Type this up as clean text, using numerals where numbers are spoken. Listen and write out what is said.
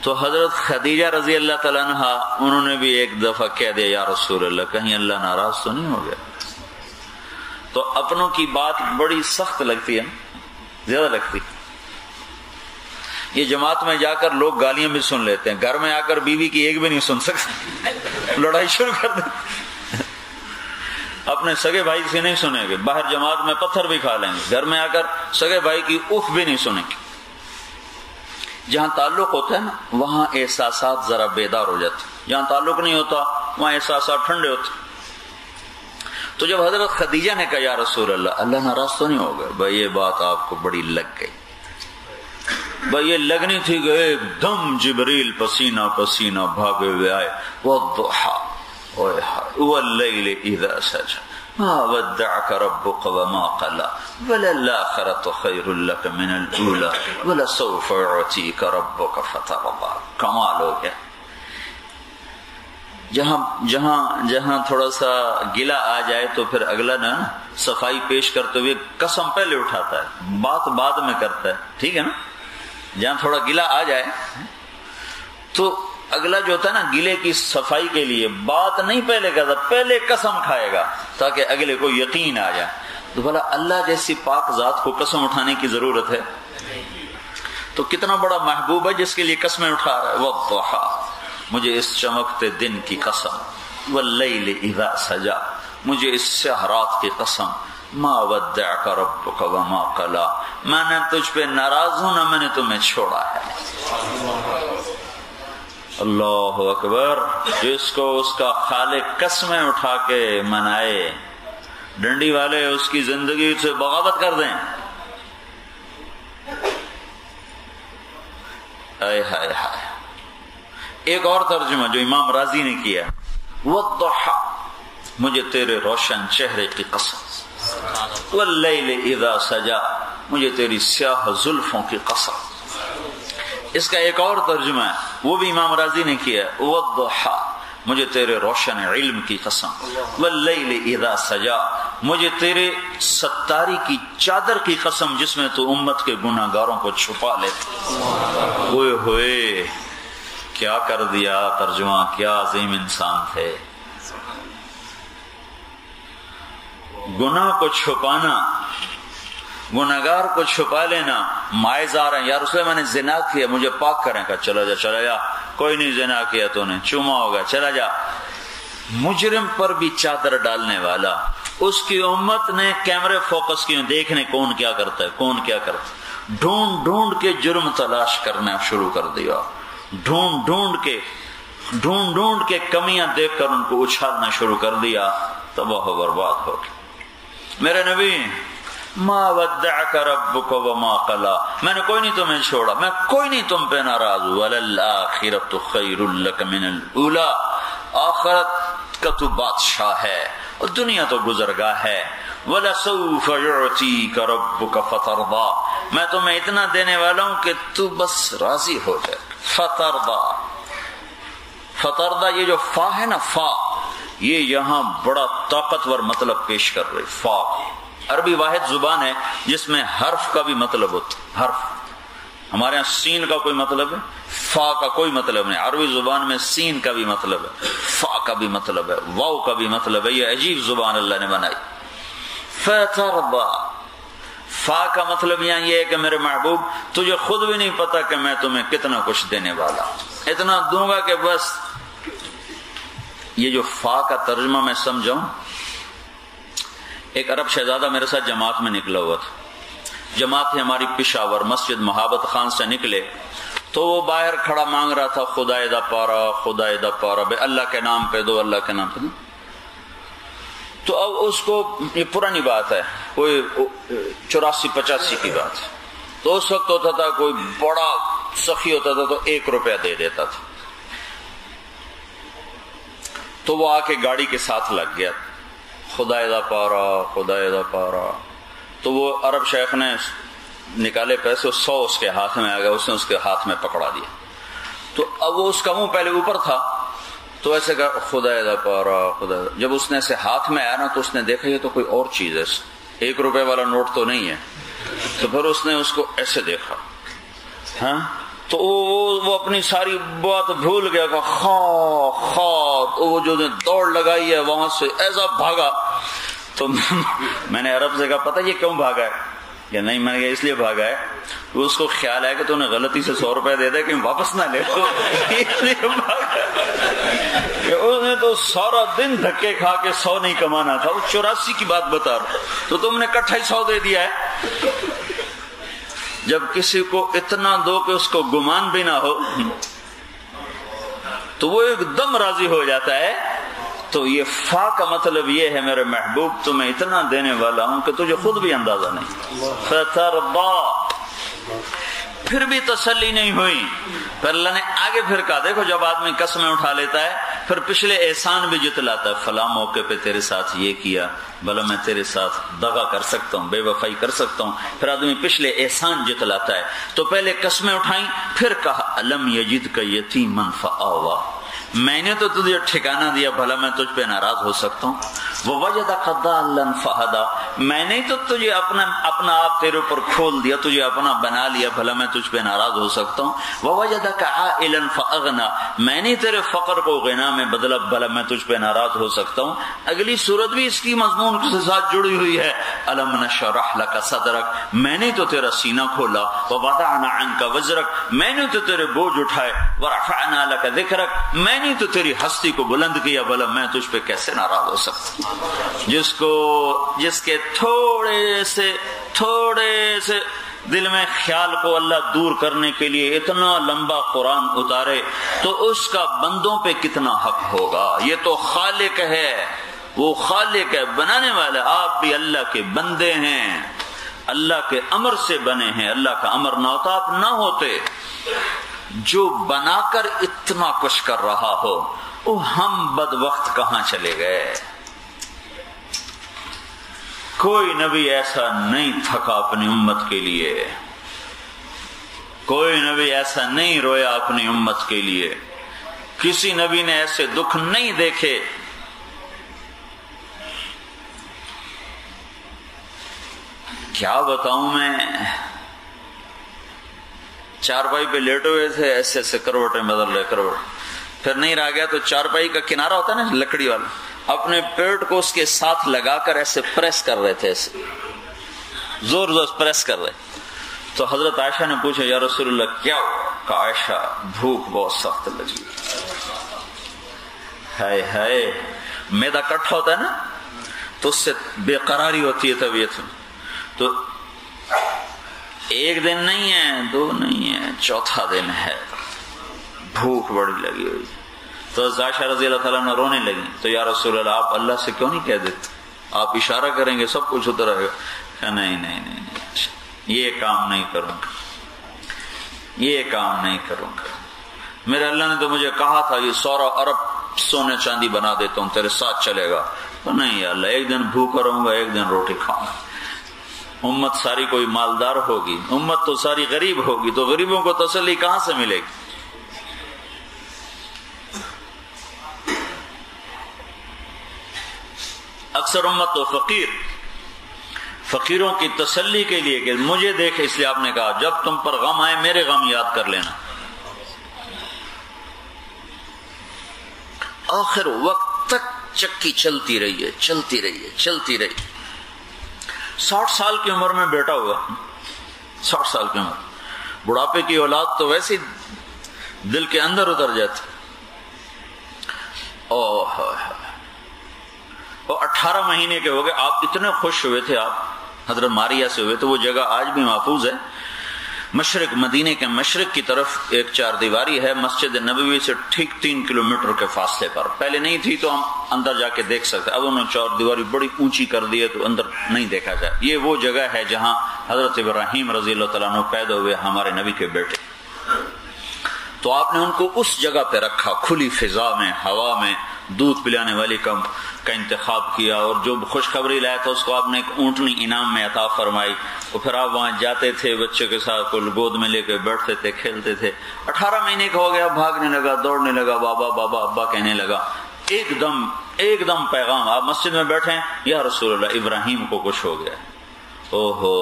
تو حضرت خدیجہ رضی اللہ تعالیٰ عنہ انہوں نے بھی ایک دفعہ کہہ دیا یا رسول اللہ کہیں اللہ ناراض تو نہیں ہو گیا. تو اپنوں کی بات بڑی سخت لگتی ہے، زیادہ لگتی. یہ جماعت میں جا کر لوگ گالیاں بھی سن لیتے ہیں، گھر میں آ کر بیوی کی ایک بھی نہیں سن سکتے، لڑائی شروع کر دیں. اپنے سگے بھائی سے نہیں سنیں گے، باہر جماعت میں پتھر بھی کھا لیں گے، گھر میں آ کر سگے بھائی کی اف بھی نہیں سنیں گے. جہاں تعلق ہوتا ہے نا وہاں احساسات ذرا بیدار ہو جاتے، جہاں تعلق نہیں ہوتا وہاں احساسات ٹھنڈے ہوتے. تو جب حضرت خدیجہ نے کہا یا رسول اللہ اللہ ناراض تو نہیں ہو گئے، بھائی یہ بات آپ کو بڑی لگ گئی. بھائی یہ لگنی تھی کہ ایک دم جبریل پسینہ پسینہ بھاگے ہوئے آئے، والضحی واللیل اذا سجى ما ودعك ربك وما قلى وللآخرة خير لك من الأولى ولسوف يعطيك ربك فترضى. کمال ہو گیا. جہاں تھوڑا سا گلا آ جائے تو پھر اگلا نا صفائی پیش کرتے ہوئے قسم پہلے اٹھاتا ہے، بات بعد میں کرتا ہے، ٹھیک ہے نا. جہاں تھوڑا گلا آ جائے تو اگلا جو ہوتا ہے نا گلے کی صفائی کے لیے بات نہیں پہلے کرتا، پہلے قسم کھائے گا تاکہ اگلے کو یقین آ جائے. تو بھلا اللہ جیسی پاک ذات کو قسم اٹھانے کی ضرورت ہے؟ تو کتنا بڑا محبوب ہے جس کے لیے قسمیں اٹھا رہا ہے. والضحی مجھے اس چمکتے دن کی قسم، واللیل اذا سجا مجھے اس سیاہ رات کی قسم، ما ودعک ربک وما قلی میں نے تجھ پہ ناراض ہوں نہ میں نے تمہیں چھوڑا ہے. اللہ اکبر. جس کو اس کا خالق قسمیں اٹھا کے منائے، ڈنڈی والے اس کی زندگی سے بغاوت کر دیں. ہائے ہائے ہائے. ایک اور ترجمہ جو امام راضی نے کیا، والضحی مجھے تیرے روشن چہرے کی قسم، واللیل اذا سجا مجھے تیری سیاہ زلفوں کی قسم. اس کا ایک اور ترجمہ ہے وہ بھی امام راضی نے کیا، والضحی مجھے تیرے روشن علم کی قسم، واللیل اذا سجا مجھے تیرے ستاری کی چادر کی قسم جس میں تو امت کے گناہ گاروں کو چھپا لیتے. ہوئے ہوئے کیا کر دیا ترجمہ، کیا عظیم انسان تھے. گناہ کو چھپانا، گناہگار کو چھپا لینا. مائز آ رہے ہیں، یار اسے میں نے زنا کیا مجھے پاک کریں. کا چلا جا کوئی نہیں زنا کیا تو نے، چوما ہوگا چلا جا. مجرم پر بھی چادر ڈالنے والا. اس کی امت نے کیمرے فوکس کیے دیکھنے کون کیا کرتا ہے، کون کیا کرتا ہے. ڈھونڈ ڈھونڈ کے جرم تلاش کرنا شروع کر دیا، ڈھونڈ ڈھونڈ کے کمیاں دیکھ کر ان کو اچھالنا شروع کر دیا. تباہ و برباد ہو گیا. میرے نبی ما ودعک ربک وما قلی میں نے کوئی نہیں تمہیں چھوڑا، میں کوئی نہیں تم پہ ناراض ہوں. وللآخرۃ خیر لک من الاولی آخرت کا تو بادشاہ ہے اور دنیا تو گزرگاہ ہے. وَلَسَوْفَ يُعْتِيكَ رَبُّكَ فَتَرْضَى میں تمہیں اتنا دینے والا ہوں کہ تو بس راضی ہو جائے. فترضى یہ جو فا ہے نا، فا یہ یہاں بڑا طاقتور مطلب پیش کر رہی. فا عربی واحد زبان ہے جس میں حرف کا بھی مطلب ہوتا ہے. حرف ہمارے ہاں سین کا کوئی مطلب ہے، فا کا کوئی مطلب نہیں. عربی زبان میں سین کا بھی مطلب ہے، فا کا بھی مطلب ہے، واو کا بھی مطلب ہے. یہ عجیب زبان اللہ نے بنائی. فترضى فا کا مطلب یہاں یہ ہے کہ میرے محبوب تجھے خود بھی نہیں پتا کہ میں تمہیں کتنا کچھ دینے والا ہوں، اتنا دوں گا کہ بس. یہ جو فا کا ترجمہ میں سمجھاؤں، ایک عرب شہزادہ میرے ساتھ جماعت میں نکلا ہوا تھا. جماعت ہے ہماری پشاور مسجد محابت خان سے نکلے تو وہ باہر کھڑا مانگ رہا تھا خدائے دا پارا، خدائے دا پارا، بے اللہ کے نام پہ دو، اللہ کے نام پہ دو. تو اب اس کو یہ پرانی بات ہے، کوئی 84-85 کی بات ہے. تو اس وقت ہوتا تھا کوئی بڑا سخی ہوتا تھا تو 1 روپیہ دے دیتا تھا. تو وہ آ کے گاڑی کے ساتھ لگ گیا، خدائے دا پارا، خدائے دا پارا. تو وہ عرب شیخ نے نکالے پیسے، 100 اس کے ہاتھ میں آ گیا، اس نے اس کے ہاتھ میں پکڑا دیا. تو اب وہ اس کا منہ پہلے اوپر تھا تو ایسے کہا خدائے دا پارا، خدا. جب اس نے ایسے ہاتھ میں آیا نا تو اس نے دیکھا یہ تو کوئی اور چیز ہے، 1 روپے والا نوٹ تو نہیں ہے. تو پھر اس نے اس کو ایسے دیکھا، ہاں تو وہ اپنی ساری بات بھول گیا کہ وہ جو دوڑ لگائی ہے وہاں سے ایسا بھاگا. تو میں نے عرب سے کہا پتہ یہ کیوں بھاگا ہے؟ کہ نہیں، میں نے کہا اس لیے بھاگا ہے کہ اس کو خیال ہے کہ تو نے غلطی سے 100 روپے دے دے کہ واپس نہ لے تو اس لیے بھاگا. کہ اس نے تو سارا دن دھکے کھا کے 100 نہیں کمانا تھا، وہ 84 کی بات بتا رہا، تو تم نے اکٹھا 100 دے دیا ہے. جب کسی کو اتنا دو کہ اس کو گمان بھی نہ ہو تو وہ ایک دم راضی ہو جاتا ہے. تو یہ فا کا مطلب یہ ہے میرے محبوب تمہیں اتنا دینے والا ہوں کہ تجھے خود بھی اندازہ نہیں. فترضا، پھر بھی تسلی نہیں ہوئی. پھر اللہ نے آگے پھر کہا دیکھو جب آدمی قسمیں اٹھا لیتا ہے پھر پچھلے احسان بھی جتلاتا ہے. فلاں موقع پہ تیرے ساتھ یہ کیا، بھلا میں تیرے ساتھ دغا کر سکتا ہوں، بے وفائی کر سکتا ہوں. پھر آدمی پچھلے احسان جتلاتا ہے. تو پہلے قسمیں اٹھائیں، پھر کہا الم یجدک یتیما فآویٰ، میں نے تو تجھے ٹھکانہ دیا، بھلا میں تجھ پہ ناراض ہو سکتا ہوں. ووجدک ضالا فہدیٰ، میں نے تو تجھے اپنا آپ تیرے اوپر کھول دیا، تجھے اپنا بنا لیا، بھلا میں تجھ پہ ناراض ہو سکتا ہوں. ووجدک عائلا فاغنیٰ، میں نے تیرے فقر کو غنا میں بدلا، بھلا میں تجھ پہ ناراض ہو سکتا ہوں. اگلی صورت بھی اس کی مضمون کے ساتھ جڑی ہوئی ہے. الم نشرح لک صدرک، میں نے تو تیرا سینہ کھولا. ووضعنا عنک وزرک، میں نے تو تیرے بوجھ اٹھائے. ورفعنا لک ذکرک، میں نے تو تیری ہستی کو بلند کیا، بھلا میں تجھ پہ کیسے ناراض ہو سکتا ہوں. جس کے تھوڑے سے دل میں خیال کو اللہ دور کرنے کے لیے اتنا لمبا قرآن اتارے تو اس کا بندوں پہ کتنا حق ہوگا. یہ تو خالق ہے، وہ خالق ہے، بنانے والا. آپ بھی اللہ کے بندے ہیں، اللہ کے امر سے بنے ہیں. اللہ کا امر نہ ہوتا آپ نہ ہوتے. جو بنا کر اتنا کچھ کر رہا ہو وہ ہم بدبخت کہاں چلے گئے. کوئی نبی ایسا نہیں تھکا اپنی امت کے لیے، کوئی نبی ایسا نہیں رویا اپنی امت کے لیے، کسی نبی نے ایسے دکھ نہیں دیکھے. کیا بتاؤں میں، چارپائی پہ لیٹے ہوئے تھے، ایسے کروٹیں بدل رہے کروٹ. پھر نہیں رہ گیا تو چارپائی کا کنارہ ہوتا ہے نا لکڑی والا، اپنے پیٹ کو اس کے ساتھ لگا کر ایسے پریس کر رہے تھے، ایسے زور پریس کر رہے. تو حضرت عائشہ نے پوچھا یا رسول اللہ کیا ہوا؟ کہ عائشہ بھوک بہت سخت لگی. ہائے میدا کٹھا ہوتا ہے نا تو اس سے بے قراری ہوتی ہے طبیعت میں. تو ایک دن نہیں ہے، 2 نہیں ہے، 4تھا دن ہے، بھوک بڑی لگی ہوئی. تو عائشہ رضی اللہ تعالیٰ نے رونے لگی. تو یا رسول اللہ آپ اللہ سے کیوں نہیں کہہ دیتے، آپ اشارہ کریں گے سب کچھ اتر آئے گا. کہ نہیں یہ کام نہیں کروں گا، یہ کام نہیں کروں گا. میرے اللہ نے تو مجھے کہا تھا یہ 100 ارب سونے چاندی بنا دیتا ہوں تیرے ساتھ چلے گا. تو نہیں یا اللہ، ایک دن بھوکا رہوں گا، ایک دن روٹی کھاؤں گا. امت ساری کوئی مالدار ہوگی، امت تو ساری غریب ہوگی، تو غریبوں کو تسلی کہاں سے ملے گی؟ اکثر امت تو فقیروں کی تسلی کے لیے کہ مجھے دیکھ، اس لیے آپ نے کہا جب تم پر غم آئے میرے غم یاد کر لینا. آخر وقت تک چکی چلتی رہی. 60 سال کی عمر میں بیٹا ہوا، 60 سال کی عمر. بڑھاپے کی اولاد تو ویسے دل کے اندر اتر جاتی. اور 18 مہینے کے ہو گئے. آپ اتنے خوش ہوئے تھے، آپ حضرت ماریہ سے ہوئے. تو وہ جگہ آج بھی محفوظ ہے، مشرق، مدینے کے مشرق کی طرف ایک 4 دیواری ہے، مسجد نبوی سے ٹھیک 3 کلومیٹر کے فاصلے پر. پہلے نہیں تھی تو ہم اندر جا کے دیکھ سکتے، اب انہوں نے 4 دیواری بڑی اونچی کر دی ہے تو اندر نہیں دیکھا جائے. یہ وہ جگہ ہے جہاں حضرت ابراہیم رضی اللہ تعالیٰ عنہ پیدا ہوئے، ہمارے نبی کے بیٹے. تو آپ نے ان کو اس جگہ پہ رکھا، کھلی فضا میں، ہوا میں. دودھ پلانے والی کا انتخاب کیا، اور جو خوشخبری لایا تھا اس کو آپ نے ایک اونٹنی انعام میں عطا فرمائی. اور پھر آپ وہاں جاتے تھے، بچے کے ساتھ گود میں لے کے بیٹھتے تھے، کھیلتے تھے. 18 مہینے کا ہو گیا، بھاگنے لگا، دوڑنے لگا، بابا بابا ابا کہنے لگا. ایک دم پیغام، آپ مسجد میں بیٹھے ہیں، یا رسول اللہ ابراہیم کو کچھ ہو گیا. اوہو،